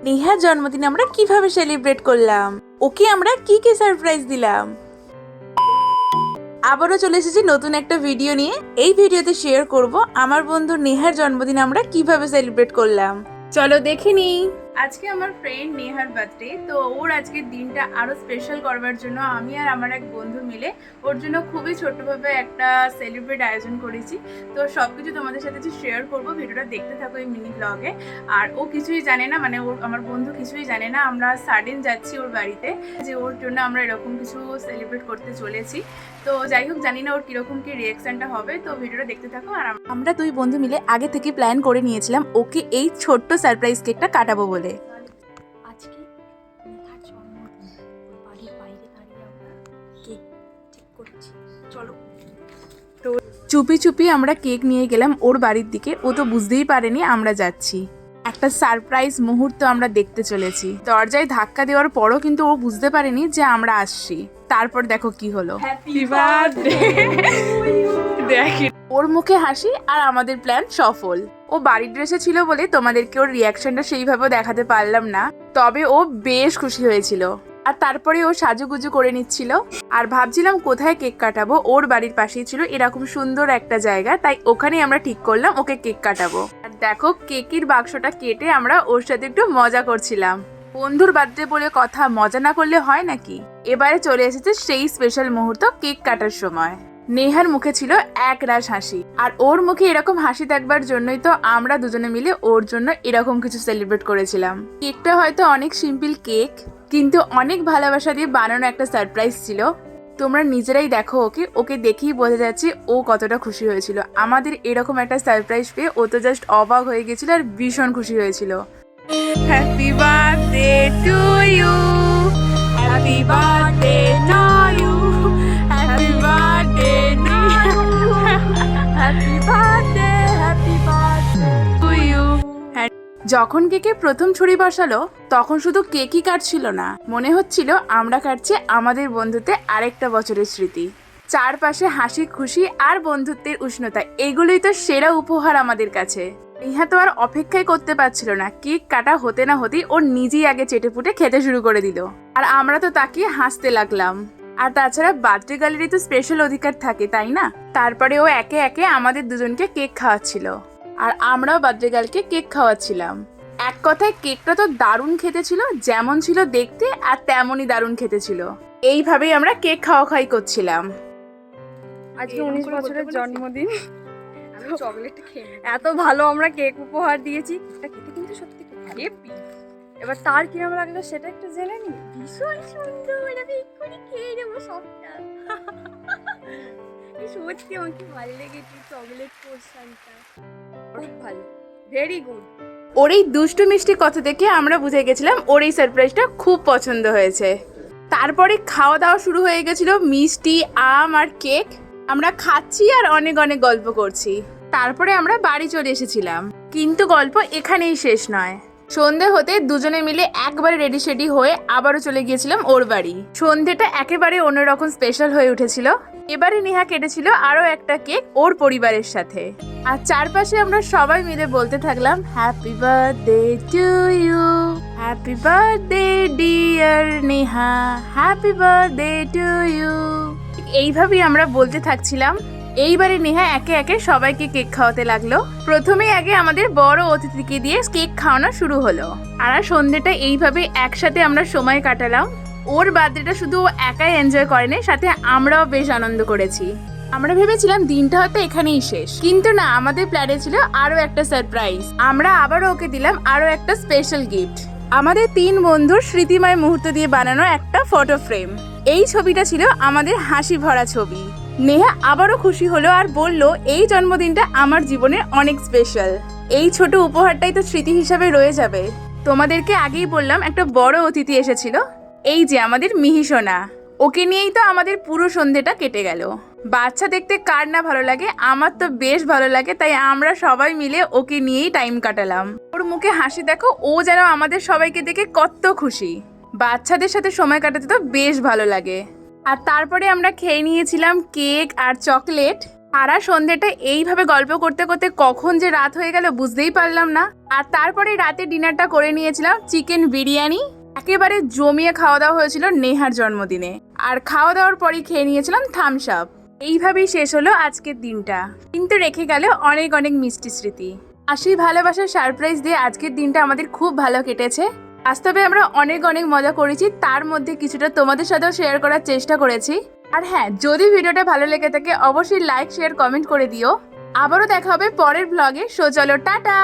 নেহার জন্মদিন আমরা কিভাবে সেলিব্রেট করলাম, ওকে আমরা কি কি সারপ্রাইজ দিলাম। আবারও চলে এসেছি নতুন একটা ভিডিও নিয়ে। এই ভিডিওতে শেয়ার করব আমার বন্ধু নেহার জন্মদিন আমরা কিভাবে সেলিব্রেট করলাম। চলো দেখে নিই। আজকে আমার ফ্রেন্ড নেহার বার্থডে, তো ওর আজকের দিনটা আরো স্পেশাল করবার জন্য আমি আর আমার এক বন্ধু মিলে ওর জন্য খুবই ছোট্টভাবে একটা সেলিব্রেট আয়োজন করেছি। তো সবকিছু তোমাদের সাথে শেয়ার করবো, ভিডিওটা দেখতে থাকো এই মিনি ব্লগে। আর ও কিছুই জানে না, মানে ওর আমার বন্ধু কিছুই জানে না। আমরা সাডেন যাচ্ছি ওর বাড়িতে, যে ওর জন্য আমরা এরকম কিছু সেলিব্রেট করতে চলেছি। তো যাই হোক, জানি না ওর কিরকম কি রিয়াকশনটা হবে, তো ভিডিওটা দেখতে থাকো। আর আমরা দুই বন্ধু মিলে আগে থেকে প্ল্যান করে নিয়েছিলাম ওকে এই ছোট্ট সারপ্রাইজ কেকটা কাটাবো বলে। আজকে নেহার জন্মদিন, বাড়ির বাইরে দাঁড়িয়ে আমরা কেক ঠিক করছি। চলো। তো চুপি চুপি আমরা কেক নিয়ে গেলাম ওর বাড়ির দিকে। ও তো বুঝতেই পারেনি আমরা যাচ্ছি। একটা সারপ্রাইজ মুহূর্ত আমরা দেখতে চলেছি। দরজায় ধাক্কা দেওয়ার পরও কিন্তু ও বুঝতে পারেনি যে আমরা আসছি। তারপর দেখো কি হলো। Happy birthday. ওর মুখে হাসি আর আমাদের প্ল্যান সফল। ও বাড়ির ড্রেসে ছিল বলে তোমাদেরকে ওর রিয়াকশনটা সেইভাবে দেখাতে পারলাম না, তবে ও বেশ খুশি হয়েছিল। আর তারপরে ও সাজুগুজু করে নিচ্ছিল। আর ভাবছিলাম কোথায় কেক কাটাবো। ওর বাড়ির পাশেই ছিল এরকম সুন্দর একটা জায়গা, তাই ওখানেই আমরা ঠিক করলাম ওকে কেক কাটাবো। আর দেখো কেকের বাক্সটা কেটে আমরা ওর সাথে একটু মজা করছিলাম। বন্ধুর বার্থডে বলে কথা, মজা না করলে হয় নাকি। এবারে চলে এসেছে সেই স্পেশাল মুহূর্ত, কেক কাটার সময়। নেহার মুখে ছিল এক রাশ হাসি, আর ওর মুখে এরকম হাসি দেখবার জন্যই তো আমরা দুজনে মিলে ওর জন্য এরকম কিছু সেলিব্রেট করেছিলাম। কেকটা হয়তো অনেক সিম্পল কেক, কিন্তু অনেক ভালোবাসা দিয়ে বানানো একটা সারপ্রাইজ ছিল। তোমরা নিজেরাই দেখো, ওকে দেখেই বোঝা যাচ্ছে ও কতটা খুশি হয়েছিল। আমাদের এরকম একটা সারপ্রাইজ পেয়ে ও তো জাস্ট অবাক হয়ে গেছিল আর ভীষণ খুশি হয়েছিল। Happy birthday to you, happy birthday to you, happy birthday happy birthday, happy birthday to you. যখন কেকে প্রথম ছুরি বসালো তখন শুধু কেকই কাটছিল না, মনে হচ্ছিল আমরা কাটছি আমাদের বন্ধুত্বে আরেকটা বছরের স্মৃতি। চারপাশে হাসি খুশি আর বন্ধুত্বের উষ্ণতা, এগুলোই তো সেরা উপহার আমাদের কাছে। নেহা তো আর অপেক্ষাই করতে পারছিল না। কেক কাটা হতে না হতেই ওর নিজেই আগে চেটেপুটে খেতে শুরু করে দিল, আর আমরা তো তাকিয়ে হাসতে লাগলাম। আর তাছাড়া বার্থডে গ্যালারি তো স্পেশাল অধিকার থাকে, তাই না? তারপরে ও একে একে আমাদের দুজনকে কেক খাওয়াচ্ছিল, আর আমরাও বার্থডে গার্লকে কেক খাওয়াচ্ছিলাম। এক কথায় কেকটা তো দারুণ খেতে ছিল, যেমন ছিল দেখতে আর তেমনই দারুণ খেতে ছিল। এইভাবেই আমরা কেক খাওয়াই করছিলাম। আজকে 19 বছরের জন্মদিন, আমি চকলেট খেয়ে এত ভালো আমরা কেক উপহার দিয়েছি। এটা খেতে কিন্তু সত্যি খুব হেভি। এবার তার কিরম লাগলো সেটা একটু জেনে নি। ভীষণ সুন্দর, আমি এক্ষুনি খেয়ে নেবো সবটা। সত্যি আমাকে ভালো লেগেছে চকলেট পোর্শনটা, খুব ভালো, ভেরি গুড। ওর এই দুষ্টু মিষ্টি কথা দেখে আমরা বুঝে গেছিলাম ওর এই সারপ্রাইজটা খুব পছন্দ হয়েছে। তারপরে খাওয়া দাওয়া শুরু হয়ে গেছিল, মিষ্টি, আম আর কেক। আমরা খাচ্ছি আর অনেক অনেক গল্প করছি। তারপরে আমরা বাড়ি চলে এসেছিলাম, কিন্তু গল্প এখানেই শেষ নয়। সন্ধে হতে দুজনে মিলে একবারে রেডি সেডি হয়ে আবারও চলে গিয়েছিলাম ওর বাড়ি। সন্ধেটা একেবারে অন্যরকম স্পেশাল হয়ে উঠেছিল। এবারে নেহা কেটেছিল আরো একটা কেক ওর পরিবারের সাথে। আর চারপাশে আমরা সবাই মিলে বলতে থাকলাম happy birthday to you, happy birthday dear Neha, happy birthday to you. এইভাবেই আমরা বলতে থাকছিলাম। এইবারে নেহা একে একে সবাইকে কেক খাওয়াতে লাগলো। প্রথমেই আগে আমাদের বড় অতিথিকে দিয়ে কেক খাওয়ানো শুরু হলো। আর সন্ধ্যেটা এইভাবে একসাথে আমরা সময় কাটালাম। ওর বার্থডেটা শুধু ও একাই এনজয় করেনি, সাথে আমরাও বেশ আনন্দ করেছি। আমরা ভেবেছিলাম দিনটা হয়তো এখানেই শেষ, কিন্তু না, আমাদের প্ল্যানে ছিল আরো একটা সারপ্রাইজ। আমরা আবারও ওকে দিলাম আরো একটা স্পেশাল গিফট, আমাদের তিন বন্ধুর স্মৃতিময় মুহূর্ত দিয়ে বানানো একটা ফটো ফ্রেম। এই ছবিটা ছিল আমাদের হাসি ভরা ছবি। নেহা আবারও খুশি হলো আর বলল এই জন্মদিনটা আমার জীবনে অনেক স্পেশাল। এই ছোট উপহারটাই তো স্মৃতি হিসাবে রয়ে যাবে। তোমাদেরকে আগেই বললাম একটা বড় অতিথি এসেছিল, এই যে আমাদের মিহি সোনা। ওকে নিয়েই তো আমাদের পুরো সন্ধ্যেটা কেটে গেল। বাচ্চা দেখতে কার না ভালো লাগে, আমার তো বেশ ভালো লাগে, তাই আমরা সবাই মিলে ওকে নিয়েই টাইম কাটালাম। ওর মুখে হাসি দেখো, ও যেন আমাদের সবাইকে দেখে কত খুশি। বাচ্চাদের সাথে সময় কাটাতে তো বেশ ভালো লাগে। আর তারপরে আমরা খেয়ে নিয়েছিলাম কেক আর চকলেট। সারা সন্ধ্যেটা এইভাবে গল্প করতে করতে কখন যে রাত হয়ে গেল বুঝতেই পারলাম না। আর তারপরে রাতে ডিনারটা করে নিয়েছিলাম চিকেন বিরিয়ানি। একেবারে জমিয়ে খাওয়া দাওয়া হয়েছিল নেহার জন্মদিনে। আর খাওয়া দাওয়ার পরেই খেয়ে নিয়েছিলাম থামস আপ। এইভাবেই শেষ হলো আজকের দিনটা, কিন্তু রেখে গেল অনেক অনেক মিষ্টি স্মৃতি। আসি ভালোবাসার সারপ্রাইজ দিয়ে আজকের দিনটা আমাদের খুব ভালো কেটেছে। বাস্তবে আমরা অনেক অনেক মজা করেছি, তার মধ্যে কিছুটা তোমাদের সাথেও শেয়ার করার চেষ্টা করেছি। আর হ্যাঁ, যদি ভিডিওটা ভালো লেগে থাকে অবশ্যই লাইক শেয়ার কমেন্ট করে দিও। আবারও দেখা হবে পরের ব্লগে। সো চলো টাটা।